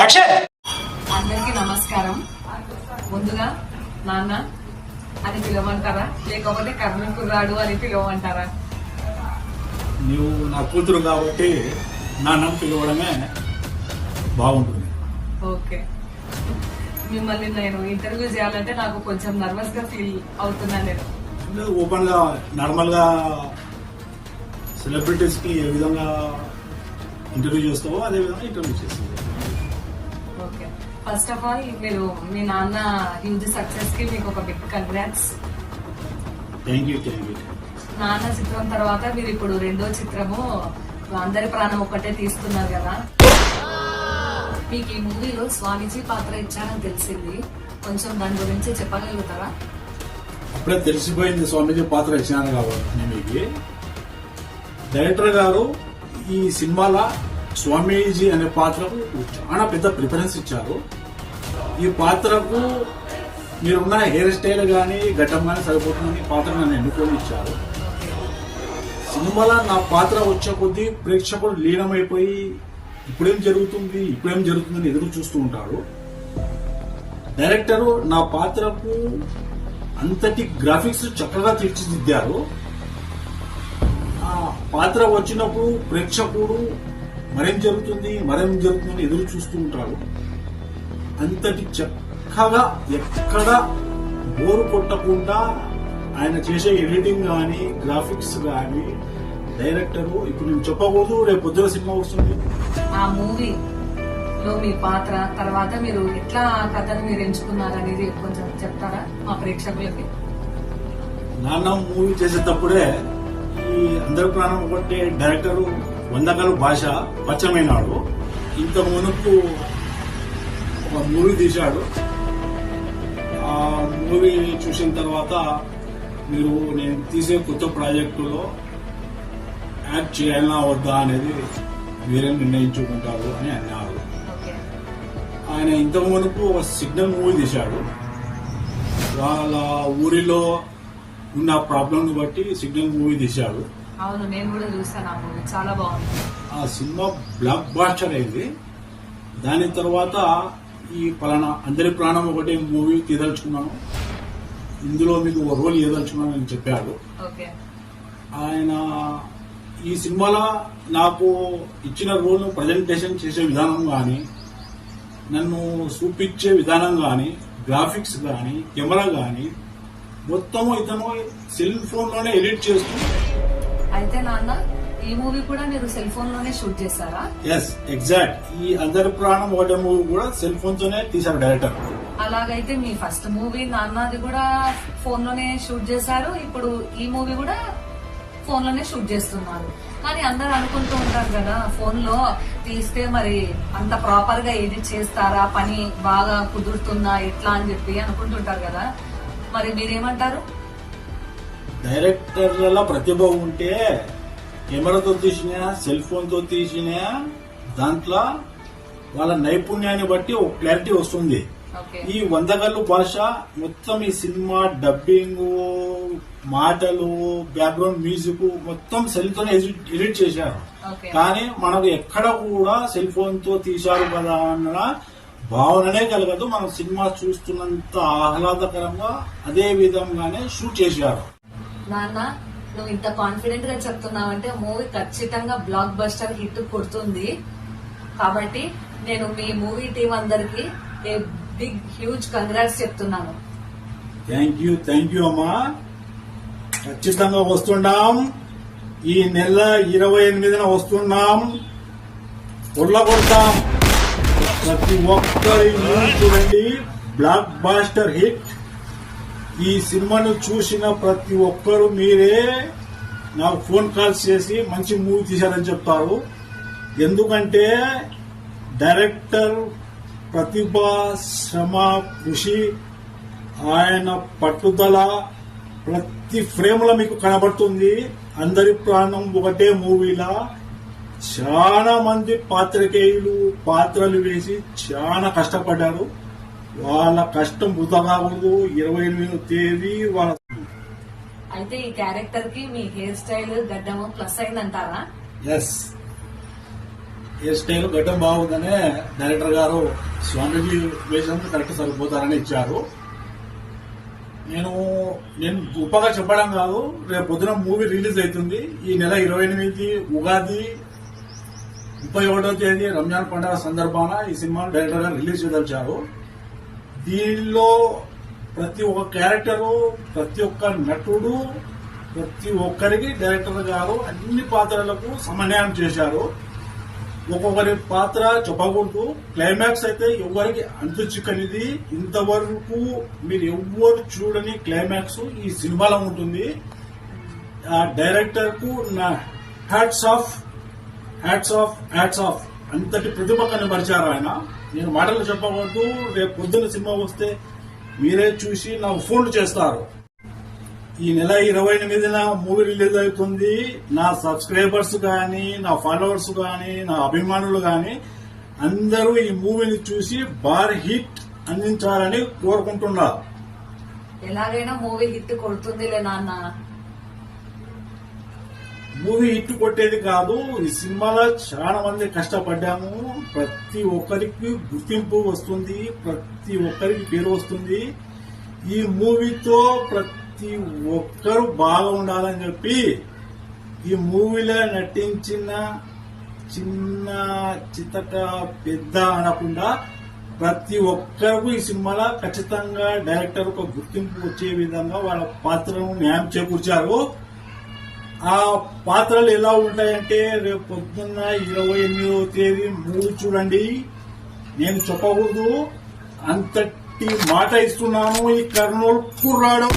అందరికీ నమస్కారం. ముందుగా నాన్న అని పిలవమంటారా, లేకపోతే కర్ణం కుర్రాడు అని పిలవమంటారా? నువ్వు నా కూతురు కాబట్టి నాన్న పిలవడమే బాగుంటుంది. ఓకే, మిమ్మల్ని నేను ఇంటర్వ్యూ చేయాలంటే నాకు కొంచెం నర్వస్ గా ఫీల్ అవుతున్నాను. నేను ఓపెన్ గా నార్మల్ గా సెలబ్రిటీస్ కి ఏ విధంగా ఇంటర్వ్యూ చేస్తావో అదే విధంగా ఇంటర్వ్యూ చేస్తుంది. ఓకే, ఫస్ట్ ఆఫ్ ఆల్ మీరు మీ నాన్న హ్యూజ్ సక్సెస్ కి మీకు ఒక బిగ్ కంగ్రాట్స్. Thank you. నాన్న చిత్రం తర్వాత మీరు ఇప్పుడు రెండో చిత్రము అందరి ప్రాణం ఒక్కటే తీస్తున్నారు కదా. మీకు ఈ మూవీలో స్వామీజీ పాత్ర ఇచ్చారని తెలిసింది, కొంచెం దాని గురించి చెప్పగలుగుతారా? అప్పుడే తెలిసిపోయింది స్వామీజీ పాత్ర ఇచ్చినాను కాబట్టి. మీకు డైరెక్టర్ గారు ఈ సినిమాలో స్వామీజీ అనే పాత్రకు చాలా పెద్ద ప్రిఫరెన్స్ ఇచ్చారు. ఈ పాత్రకు మీరున్న హెయిర్ స్టైల్ కానీ గడ్డం కానీ సరిపోతుందని పాత్ర నన్ను ఎన్నుకొని ఇచ్చారు. సినిమాలో నా పాత్ర వచ్చే కొద్దీ ప్రేక్షకులు లీనమైపోయి ఇప్పుడేం జరుగుతుందని ఎదురు చూస్తూ ఉంటారు. డైరెక్టర్ నా పాత్రకు అంతటి గ్రాఫిక్స్ చక్కగా తీర్చిదిద్దారు. ఆ పాత్ర వచ్చినప్పుడు ప్రేక్షకుడు మరేం జరుగుతుందని ఎదురు చూస్తూ ఉంటారు. అంతటి చక్కగా ఎక్కడ బోరు కొట్టకుండా ఆయన చేసే ఎడిటింగ్ కానీ గ్రాఫిక్స్ కానీ డైరెక్టరు ఇప్పుడు నేను చెప్పకూడదు, రేపు పొద్దున సినిమా వస్తుంది. ఆ మూవీలో మీ పాత్ర తర్వాత మీరు ఎట్లా ఆ కథను మీరు ఎంచుకున్నారు అనేది కొంచెం చెప్తారా మా ప్రేక్షకులకి? నాన్న మూవీ చేసేటప్పుడే ఈ అందరి ప్రాణం ఒకటే డైరెక్టరు వందకాలు భాష పరిచయమైనాడు. ఇంత మునుపు ఒక మూవీ తీశాడు. ఆ మూవీ చూసిన తర్వాత మీరు నేను తీసే కొత్త ప్రాజెక్టులో యాక్ట్ చేయాలన్నా వద్దా అనేది మీరే నిర్ణయించుకుంటారు అని అన్నారు. ఆయన ఇంతకు మునుపు ఒక సిగ్నల్ మూవీ తీశాడు. వాళ్ళ ఊరిలో ఉన్న ప్రాబ్లం బట్టి సిగ్నల్ మూవీ తీశాడు. అవును, నేను కూడా చూసాను ఆ మూవీ, చాలా బాగుంది. ఆ సినిమా బ్లాక్ బాస్టర్ అయింది. దాని తర్వాత ఈ పలానా అందరి ప్రాణం ఒకటే మూవీ తీదలుచుకున్నాను, ఇందులో మీకు ఒక రోల్ ఇవ్వదలుచుకున్నాను అని చెప్పాడు. ఆయన ఈ సినిమాలో నాకు ఇచ్చిన రోల్ ప్రజెంటేషన్ చేసే విధానం కానీ, నన్ను చూపించే విధానం కానీ, గ్రాఫిక్స్ కానీ, కెమెరా కానీ మొత్తము ఇతను సెల్ ఫోన్ లోనే ఎడిట్ చేస్తూ. అయితే నాన్న ఈ మూవీ కూడా మీరు సెల్ ఫోన్ లోనే షూట్ చేశారా? Yes, exact. ఈ అందరి ప్రాణం ఒకటే మూవీ కూడా సెల్ ఫోన్ తోనే తీశారు డైరెక్టర్. అలాగైతే మీ ఫస్ట్ మూవీ నాన్నది కూడా ఫోన్ లోనే షూట్ చేశారు, ఇప్పుడు ఈ మూవీ కూడా ఫోన్ లోనే షూట్ చేస్తున్నారు. కానీ అందరు అనుకుంటూ ఉంటారు కదా, ఫోన్ లో తీస్తే మరి అంత ప్రాపర్ గా ఎడిట్ చేస్తారా, పని బాగా కుదురుతుందా ఎట్లా అని చెప్పి అనుకుంటుంటారు కదా, మరి మీరేమంటారు? డైరెక్టర్ల ప్రతిభ ఉంటే కెమెరాతో తీసినా సెల్ ఫోన్ తో తీసినా దాంట్లో వాళ్ళ నైపుణ్యాన్ని బట్టి ఒక క్లారిటీ వస్తుంది. ఈ వందగల్లు భాష మొత్తం ఈ సినిమా డబ్బింగ్, మాటలు, బ్యాక్గ్రౌండ్ మ్యూజిక్ మొత్తం సెల్ తోనే ఎడిట్ చేశారు. కానీ మనకు ఎక్కడ కూడా సెల్ ఫోన్ తో తీశారు కదా అన్న భావననే కలగదు. మనం సినిమా చూస్తున్నంత ఆహ్లాదకరంగా అదే విధంగానే షూట్ చేశారు. నాన్న, నువ్వు ఇంత కాన్ఫిడెంట్ గా చెప్తున్నావంటే మూవీ ఖచ్చితంగా బ్లాక్ బస్టర్ హిట్ కొడుతుంది. కాబట్టి నేను మీ మూవీ టీం అందరికి ఏ బిగ్ హ్యూజ్ కంగ్రాట్స్ చెప్తున్నాను. థ్యాంక్ యూ అమ్మా. ఖచ్చితంగా వస్తున్నాం. ఈ నెల 28న వస్తున్నాం. కొడతాం. ప్రతి ఒక్కరి చూడండి, బ్లాక్ బాస్టర్ హిట్. ఈ సినిమాను చూసిన ప్రతి ఒక్కరు మీరే నాకు ఫోన్ కాల్స్ చేసి మంచి మూవీ తీశారని చెప్తారు. ఎందుకంటే డైరెక్టర్ ప్రతిభ, శ్రమ, కృషి, ఆయన పట్టుదల ప్రతి ఫ్రేమ్ లో మీకు కనబడుతుంది. అందరి ప్రాణం ఒకటే మూవీలా చాలా మంది పాత్రికేయులు పాత్రలు వేసి చాలా కష్టపడ్డారు. వాళ్ళ కష్టం వృధా కాకూడదు. 28వ తేదీ వాళ్ళ అయితే ఈ క్యారెక్టర్ కి మీ హెయిర్ స్టైల్ గడ్డము ప్లస్ అయిందంటారా? ఎస్, హెయిర్ స్టైల్ గడ్డం బాగుందనే డైరెక్టర్ గారు స్వామిజీ వేషం కరెక్ట్ సరిపోతారని ఇచ్చారు. నేను గొప్పగా చెప్పడం కాదు, రేపు పొద్దున మూవీ రిలీజ్ అవుతుంది. ఈ నెల 28 ఉగాది 31వ తేదీ రంజాన్ పండుగ సందర్భాన ఈ సినిమాను డైరెక్టర్ గారు రిలీజ్ చేయదలిచారు. దీనిలో ప్రతి ఒక్క క్యారెక్టరు, ప్రతి ఒక్క నటుడు, ప్రతి ఒక్కరికి డైరెక్టర్ గారు అన్ని పాత్రలకు సమన్వయం చేశారు. ఒక్కొక్కరి పాత్ర చెప్పకూడదు. క్లైమాక్స్ అయితే ఎవరికి అంతు చిక్కనిది. ఇంతవరకు మీరు ఎవ్వరు చూడని క్లైమాక్స్ ఈ సినిమాలో ఉంటుంది. ఆ డైరెక్టర్ కు నా హ్యాట్స్ ఆఫ్ అంతటి ప్రతిభ కనబరిచారు ఆయన. నేను మాటలు చెప్పకూడదు. రేపు పొద్దున్న సినిమా వస్తే మీరే చూసి నాకు ఫోన్లు చేస్తారు. ఈ నెల 28న మూవీ రిలీజ్ అవుతుంది. నా సబ్స్క్రైబర్స్ గాని, నా ఫాలోవర్స్ గాని, నా అభిమానులు గాని అందరూ ఈ మూవీని చూసి భారీ హిట్ అందించాలని కోరుకుంటున్నారు. ఎలాగైనా మూవీ హిట్ కొడుతుందిలే నాన్న. మూవీ హిట్ కొట్టేది కాదు, ఈ సినిమాలో చాలా మంది కష్టపడ్డాము. ప్రతి ఒక్కరికి గుర్తింపు వస్తుంది, ప్రతి ఒక్కరికి పేరు వస్తుంది. ఈ మూవీతో ప్రతి ఒక్కరు బాగా ఉండాలని చెప్పి ఈ మూవీలో నటించిన చిన్న చితక పెద్ద అనకుండా ప్రతి ఒక్కరికి ఈ సినిమాలో ఖచ్చితంగా డైరెక్టర్ ఒక గుర్తింపు వచ్చే విధంగా వాళ్ళ పాత్రను న్యాయం చేకూర్చారు. ఆ పాత్రలు ఎలా ఉంటాయంటే రేపు పొద్దున్న 28వ తేదీ మూవీ చూడండి. నేను చెప్పకూడదు, అంతటి మాట ఇస్తున్నాను. ఈ కర్నూలు కుర్రాడు